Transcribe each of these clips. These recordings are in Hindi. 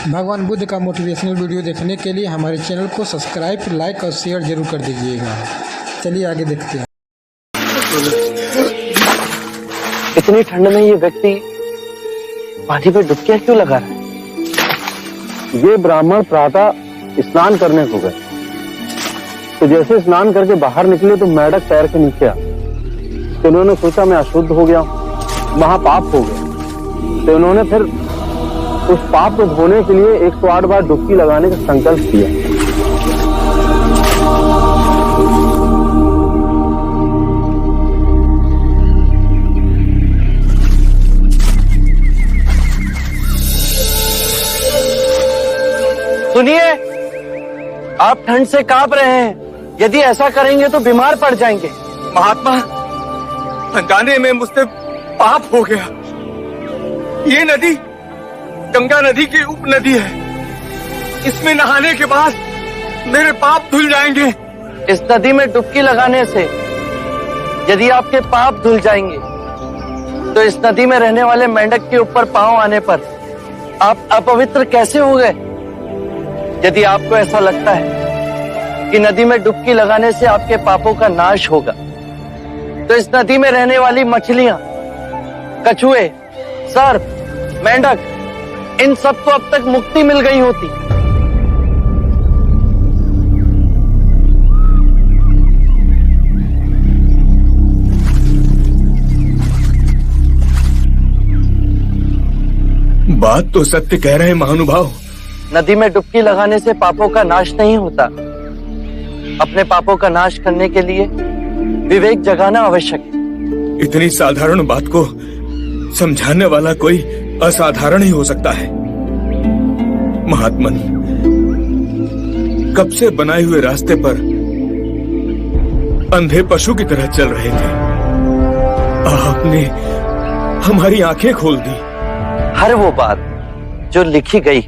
भगवान बुद्ध का मोटिवेशनल वीडियो देखने के लिए हमारे चैनल को सब्सक्राइब, लाइक और शेयर जरूर कर दीजिएगा। चलिए आगे देखते हैं। इतनी ठंड में ये व्यक्ति पानी पे डुबकियां क्यों लगा रहा है? ये ब्राह्मण प्रातः स्नान करने को गए, तो जैसे स्नान करके बाहर निकले तो मेंढक पैर के नीचे आ, तो उन्होंने सोचा मैं अशुद्ध हो गया, महापाप हो गया। तो उन्होंने फिर उस पाप को धोने के लिए 108 बार डुबकी लगाने का संकल्प किया। सुनिए, आप ठंड से कांप रहे हैं। यदि ऐसा करेंगे तो बीमार पड़ जाएंगे। महात्मा, अनजाने में मुझसे पाप हो गया। ये नदी गंगा नदी की उपनदी है। इसमें नहाने के बाद मेरे पाप धुल जाएंगे। इस नदी में डुबकी लगाने से यदि आपके पाप धुल जाएंगे, तो इस नदी में रहने वाले मेंढक के ऊपर पांव आने पर आप अपवित्र कैसे हो गए? यदि आपको ऐसा लगता है कि नदी में डुबकी लगाने से आपके पापों का नाश होगा, तो इस नदी में रहने वाली मछलियां, कछुए, सर्प, मेंढक, इन सबको अब तक मुक्ति मिल गई होती। बात तो सत्य कह रहे हैं महानुभाव। नदी में डुबकी लगाने से पापों का नाश नहीं होता। अपने पापों का नाश करने के लिए विवेक जगाना आवश्यक है। इतनी साधारण बात को समझाने वाला कोई असाधारण ही हो सकता है। महात्मन, कब से बनाए हुए रास्ते पर अंधे पशु की तरह चल रहे थे। आपने हमारी आंखें खोल दी। हर वो बात जो लिखी गई,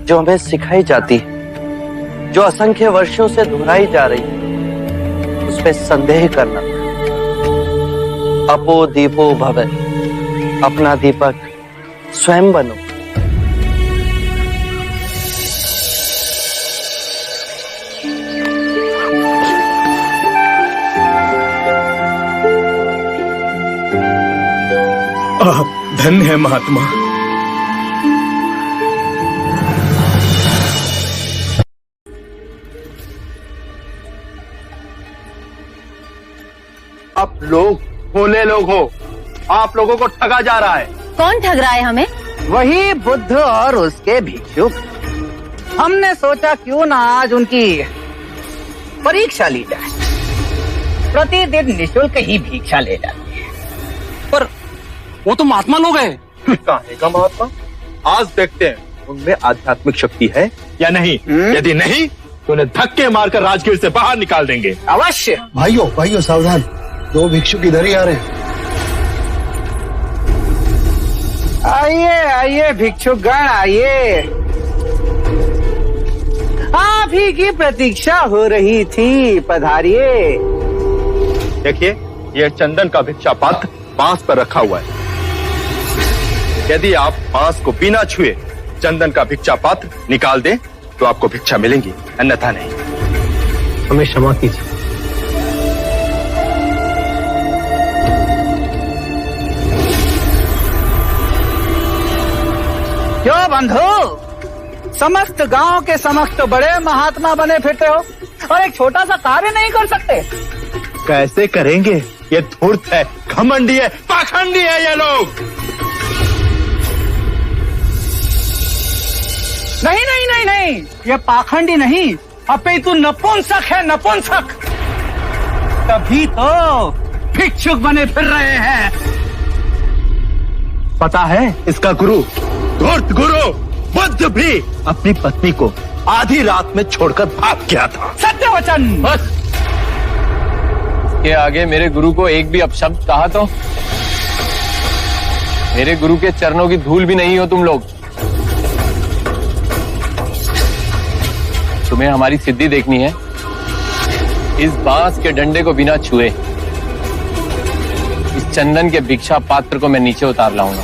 जो हमें सिखाई जाती है, जो असंख्य वर्षों से दोहराई जा रही है, उसमें संदेह करना। अपो दीपो भव, अपना दीपक स्वयं बनो। आप धन्य है महात्मा। आप लोग भोले लोग हो। आप लोगों को ठगा जा रहा है। कौन ठग रहा है हमें? वही बुद्ध और उसके भिक्षुक। हमने सोचा क्यों ना आज उनकी परीक्षा ली जाए। प्रतिदिन निःशुल्क ही भिक्षा ले जाते हैं। पर वो तो महात्मा लोग हैं। कहां का महात्मा? आज देखते हैं उनमें आध्यात्मिक शक्ति है या नहीं। यदि नहीं तो उन्हें धक्के मारकर राजगीर से बाहर निकाल देंगे। अवश्य। भाइयों सावधान, दो भिक्षुक इधर ही आ रहे हैं। आइए भिक्षुकगण, आइए। आप ही की प्रतीक्षा हो रही थी, पधारिए। देखिए, यह चंदन का भिक्षा पात्र बांस पर रखा हुआ है। यदि आप बांस को बिना छुए चंदन का भिक्षा पात्र निकाल दें तो आपको भिक्षा मिलेंगी, अन्यथा नहीं। हमें क्षमा कीजिए। क्यों बंधु, समस्त गांव के समक्ष तो बड़े महात्मा बने फिरते हो और एक छोटा सा कार्य नहीं कर सकते? कैसे करेंगे? ये धूर्त है, घमंडी है, पाखंडी है ये लोग। नहीं, ये पाखंडी नहीं, अपितु नपुंसक है, नपुंसक। तभी तो भिक्षुक बने फिर रहे हैं। पता है इसका गुरु, धूर्त गुरु बुद्ध भी अपनी पत्नी को आधी रात में छोड़कर भाग गया था। सत्य वचन। बस के आगे मेरे गुरु को एक भी अपशब्द कहा तो मेरे गुरु के चरणों की धूल भी नहीं हो तुम लोग। तुम्हें हमारी सिद्धि देखनी है। इस बांस के डंडे को बिना छुए इस चंदन के भिक्षा पात्र को मैं नीचे उतार लाऊंगा।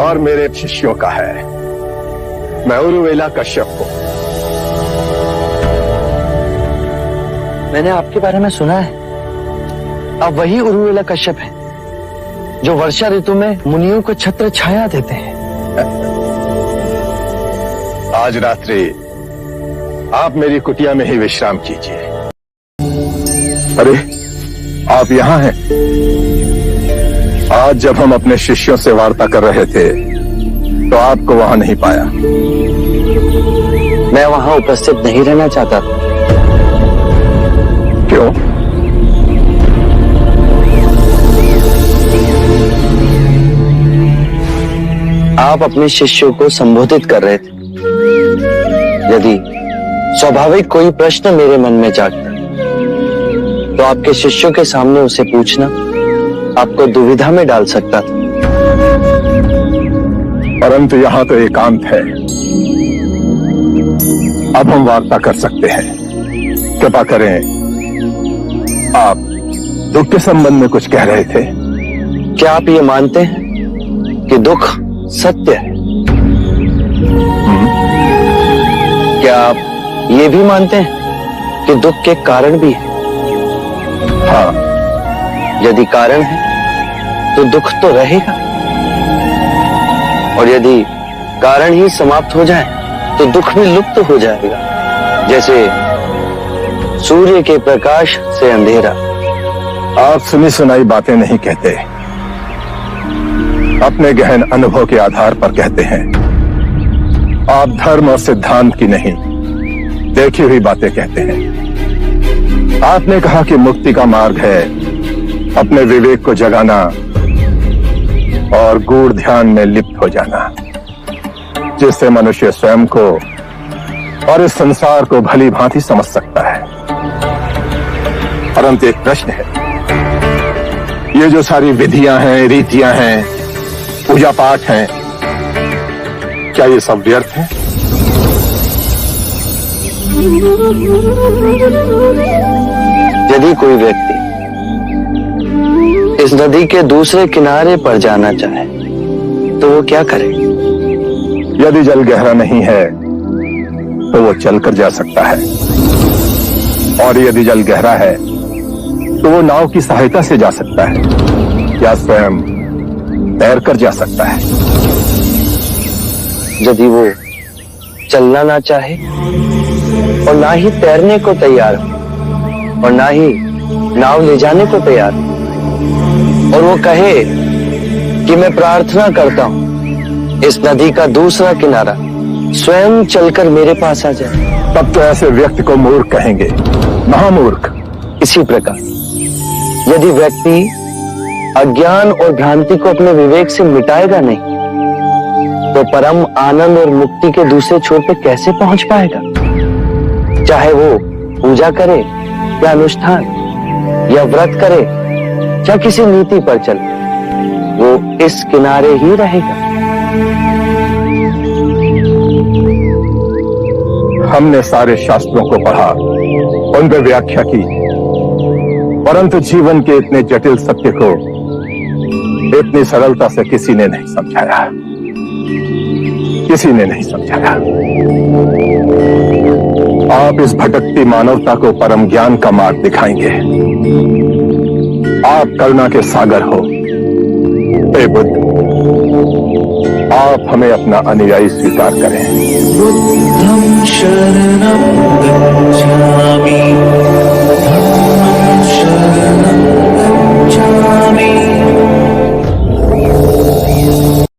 और मेरे शिष्यों का है। मैं उरुवेला कश्यप हूं। मैंने आपके बारे में सुना है, आप वही उरुवेला कश्यप हैं जो वर्षा ऋतु में मुनियों को छत्र छाया देते हैं। आज रात्रि आप मेरी कुटिया में ही विश्राम कीजिए। अरे, आप यहां हैं? आज जब हम अपने शिष्यों से वार्ता कर रहे थे तो आपको वहां नहीं पाया। मैं वहां उपस्थित नहीं रहना चाहता था। क्यों? आप अपने शिष्यों को संबोधित कर रहे थे। यदि स्वाभाविक कोई प्रश्न मेरे मन में जागता तो आपके शिष्यों के सामने उसे पूछना आपको दुविधा में डाल सकता था। परंतु यहां तो एकांत है। अब हम वार्ता कर सकते हैं। कृपा करें, आप दुख के संबंध में कुछ कह रहे थे। क्या आप ये मानते हैं कि दुख सत्य है? क्या आप ये भी मानते हैं कि दुख के कारण भी है? हाँ। यदि कारण है तो दुख तो रहेगा, और यदि कारण ही समाप्त हो जाए तो दुख भी लुप्त हो जाएगा, जैसे सूर्य के प्रकाश से अंधेरा। आप सुनी सुनाई बातें नहीं कहते, अपने गहन अनुभव के आधार पर कहते हैं। आप धर्म और सिद्धांत की नहीं, देखी हुई बातें कहते हैं। आपने कहा कि मुक्ति का मार्ग है अपने विवेक को जगाना और गूढ़ ध्यान में लिप्त हो जाना, जिससे मनुष्य स्वयं को और इस संसार को भली भांति समझ सकता है। परंतु एक प्रश्न है, ये जो सारी विधियां हैं, रीतियां हैं, पूजा पाठ हैं, क्या ये सब व्यर्थ है? यदि कोई व्यक्ति इस नदी के दूसरे किनारे पर जाना चाहे तो वो क्या करे? यदि जल गहरा नहीं है तो वो चलकर जा सकता है, और यदि जल गहरा है तो वो नाव की सहायता से जा सकता है या स्वयं तैरकर जा सकता है। यदि वो चलना ना चाहे और ना ही तैरने को तैयार हो और ना ही नाव ले जाने को तैयार हो, और वो कहे कि मैं प्रार्थना करता हूं इस नदी का दूसरा किनारा स्वयं चलकर मेरे पास आ जाए, तब तो ऐसे व्यक्ति को मूर्ख कहेंगे, महामूर्ख। इसी प्रकार यदि व्यक्ति अज्ञान और भ्रांति को अपने विवेक से मिटाएगा नहीं तो परम आनंद और मुक्ति के दूसरे छोर पे कैसे पहुंच पाएगा? चाहे वो पूजा करे या अनुष्ठान या व्रत करे या किसी नीति पर चले, वो इस किनारे ही रहेगा। हमने सारे शास्त्रों को पढ़ा, उन पर व्याख्या की, परंतु जीवन के इतने जटिल सत्य को इतनी सरलता से किसी ने नहीं समझाया, किसी ने नहीं समझाया। आप इस भटकती मानवता को परम ज्ञान का मार्ग दिखाएंगे। आप करुणा के सागर हो। हे बुद्ध, आप हमें अपना अनुयायी स्वीकार करें। बुद्धं शरणं